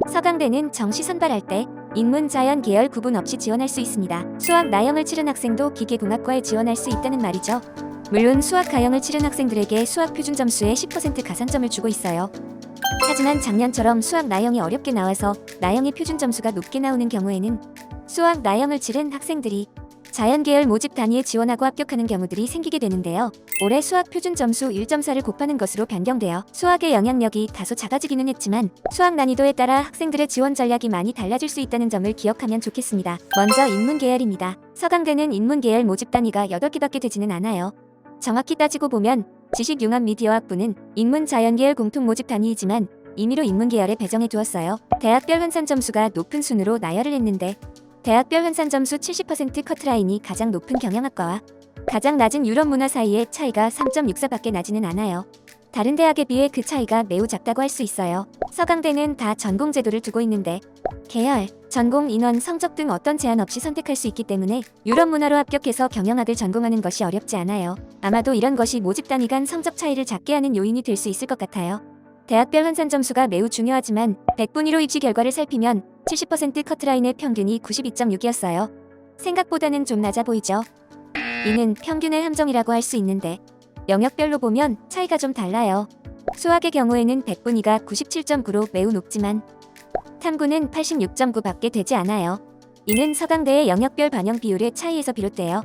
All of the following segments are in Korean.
서강대는 정시 선발할 때 인문, 자연, 계열 구분 없이 지원할 수 있습니다. 수학, 나영을 치른 학생도 기계공학과에 지원할 수 있다는 말이죠. 물론 수학, 가영을 치른 학생들에게 수학 표준 점수의 10% 가산점을 주고 있어요. 하지만 작년처럼 수학, 나영이 어렵게 나와서 나영의 표준 점수가 높게 나오는 경우에는 수학, 나영을 치른 학생들이 자연 계열 모집 단위에 지원하고 합격하는 경우들이 생기게 되는데요. 올해 수학 표준 점수 1.4를 곱하는 것으로 변경되어 수학의 영향력이 다소 작아지기는 했지만 수학 난이도에 따라 학생들의 지원 전략이 많이 달라질 수 있다는 점을 기억하면 좋겠습니다. 먼저 인문 계열입니다. 서강대는 인문 계열 모집 단위가 8개밖에 되지는 않아요. 정확히 따지고 보면 지식융합미디어학부는 인문 자연계열 공통 모집 단위이지만 임의로 인문 계열에 배정해 두었어요. 대학별 환산 점수가 높은 순으로 나열을 했는데 대학별 환산 점수 70% 커트라인이 가장 높은 경영학과와 가장 낮은 유럽문화 사이의 차이가 3.64밖에 나지는 않아요. 다른 대학에 비해 그 차이가 매우 작다고 할 수 있어요. 서강대는 다 전공 제도를 두고 있는데 계열, 전공, 인원, 성적 등 어떤 제한 없이 선택할 수 있기 때문에 유럽문화로 합격해서 경영학을 전공하는 것이 어렵지 않아요. 아마도 이런 것이 모집 단위 간 성적 차이를 작게 하는 요인이 될 수 있을 것 같아요. 대학별 환산 점수가 매우 중요하지만 100분위로 입시 결과를 살피면 70% 커트라인의 평균이 92.6이었어요. 생각보다는 좀 낮아 보이죠? 이는 평균의 함정이라고 할 수 있는데 영역별로 보면 차이가 좀 달라요. 수학의 경우에는 100분위가 97.9로 매우 높지만 탐구는 86.9밖에 되지 않아요. 이는 서강대의 영역별 반영 비율의 차이에서 비롯돼요.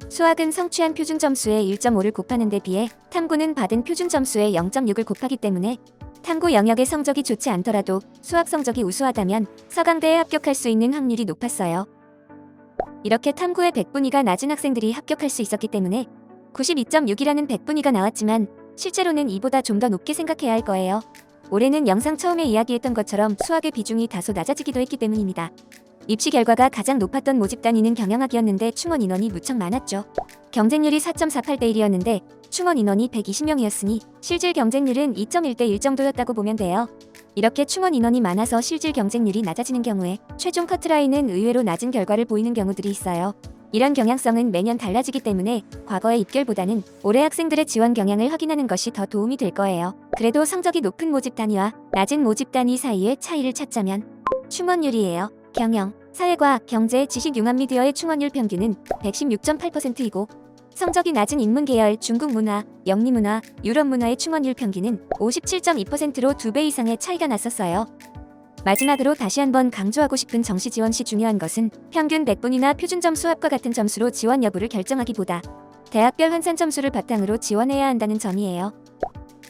수학은 성취한 표준 점수의 1.5를 곱하는 데 비해 탐구는 받은 표준 점수의 0.6을 곱하기 때문에 탐구 영역의 성적이 좋지 않더라도 수학 성적이 우수하다면 서강대에 합격할 수 있는 확률이 높았어요. 이렇게 탐구의 100분위가 낮은 학생들이 합격할 수 있었기 때문에 92.6이라는 100분위가 나왔지만 실제로는 이보다 좀 더 높게 생각해야 할 거예요. 올해는 영상 처음에 이야기했던 것처럼 수학의 비중이 다소 낮아지기도 했기 때문입니다. 입시 결과가 가장 높았던 모집 단위는 경영학이었는데 충원 인원이 무척 많았죠. 경쟁률이 4.48대 1이었는데 충원 인원이 120명이었으니 실질 경쟁률은 2.1대 1 정도였다고 보면 돼요. 이렇게 충원 인원이 많아서 실질 경쟁률이 낮아지는 경우에 최종 커트라인은 의외로 낮은 결과를 보이는 경우들이 있어요. 이런 경향성은 매년 달라지기 때문에 과거의 입결보다는 올해 학생들의 지원 경향을 확인하는 것이 더 도움이 될 거예요. 그래도 성적이 높은 모집 단위와 낮은 모집 단위 사이의 차이를 찾자면 충원율이에요. 경영, 사회과학, 경제, 지식융합미디어의 충원율 평균은 116.8%이고 성적이 낮은 인문계열, 중국문화, 영리문화, 유럽문화의 충원율 평균은 57.2%로 2배 이상의 차이가 났었어요. 마지막으로 다시 한번 강조하고 싶은 정시 지원 시 중요한 것은 평균 100분이나 표준 점수 합과 같은 점수로 지원 여부를 결정하기보다 대학별 환산 점수를 바탕으로 지원해야 한다는 점이에요.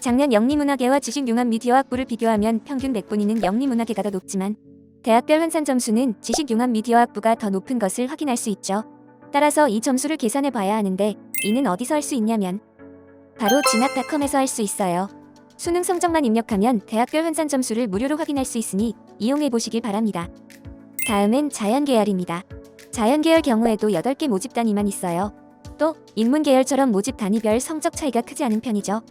작년 영리문화계와 지식융합미디어학부를 비교하면 평균 100분위는 영리문화계가 더 높지만 대학별 환산 점수는 지식융합미디어학부가 더 높은 것을 확인할 수 있죠. 따라서 이 점수를 계산해 봐야 하는데 이는 어디서 할 수 있냐면 바로 진학닷컴에서 할 수 있어요. 수능 성적만 입력하면 대학별 환산 점수를 무료로 확인할 수 있으니 이용해 보시길 바랍니다. 다음은 자연계열입니다. 자연계열 경우에도 8개 모집 단위만 있어요. 또 인문계열처럼 모집 단위별 성적 차이가 크지 않은 편이죠.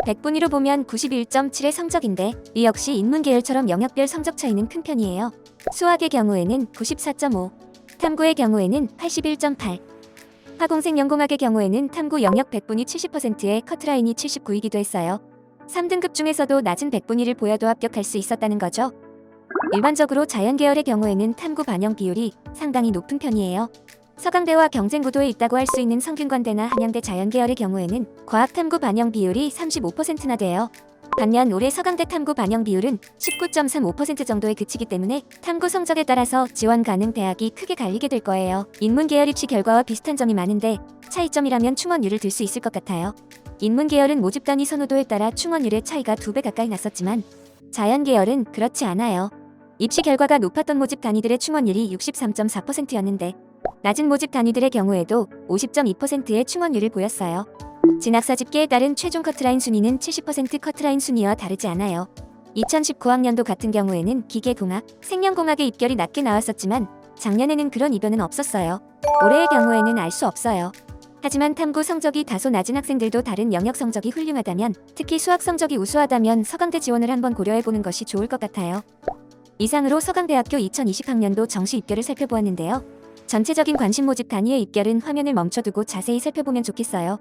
100분위로 보면 91.7의 성적인데 이 역시 인문계열처럼 영역별 성적 차이는 큰 편이에요. 수학의 경우에는 94.5, 탐구의 경우에는 81.8, 화공생연공학의 경우에는 탐구 영역 100분위 70%의 커트라인이 79이기도 했어요. 3등급 중에서도 낮은 100분위를 보여도 합격할 수 있었다는 거죠. 일반적으로 자연계열의 경우에는 탐구 반영 비율이 상당히 높은 편이에요. 서강대와 경쟁 구도에 있다고 할 수 있는 성균관대나 한양대 자연계열의 경우에는 과학 탐구 반영 비율이 35%나 돼요. 반면 올해 서강대 탐구 반영 비율은 19.35% 정도에 그치기 때문에 탐구 성적에 따라서 지원 가능 대학이 크게 갈리게 될 거예요. 인문계열 입시 결과와 비슷한 점이 많은데 차이점이라면 충원율을 들 수 있을 것 같아요. 인문계열은 모집 단위 선호도에 따라 충원율의 차이가 2배 가까이 났었지만 자연계열은 그렇지 않아요. 입시 결과가 높았던 모집 단위들의 충원율이 63.4%였는데 낮은 모집 단위들의 경우에도 50.2%의 충원율을 보였어요. 진학사 집계에 따른 최종 커트라인 순위는 70% 커트라인 순위와 다르지 않아요. 2019학년도 같은 경우에는 기계공학, 생명공학의 입결이 낮게 나왔었지만 작년에는 그런 이변은 없었어요. 올해의 경우에는 알 수 없어요. 하지만 탐구 성적이 다소 낮은 학생들도 다른 영역 성적이 훌륭하다면, 특히 수학 성적이 우수하다면 서강대 지원을 한번 고려해보는 것이 좋을 것 같아요. 이상으로 서강대학교 2020학년도 정시 입결을 살펴보았는데요. 전체적인 관심 모집 단위의 입결은 화면을 멈춰두고 자세히 살펴보면 좋겠어요.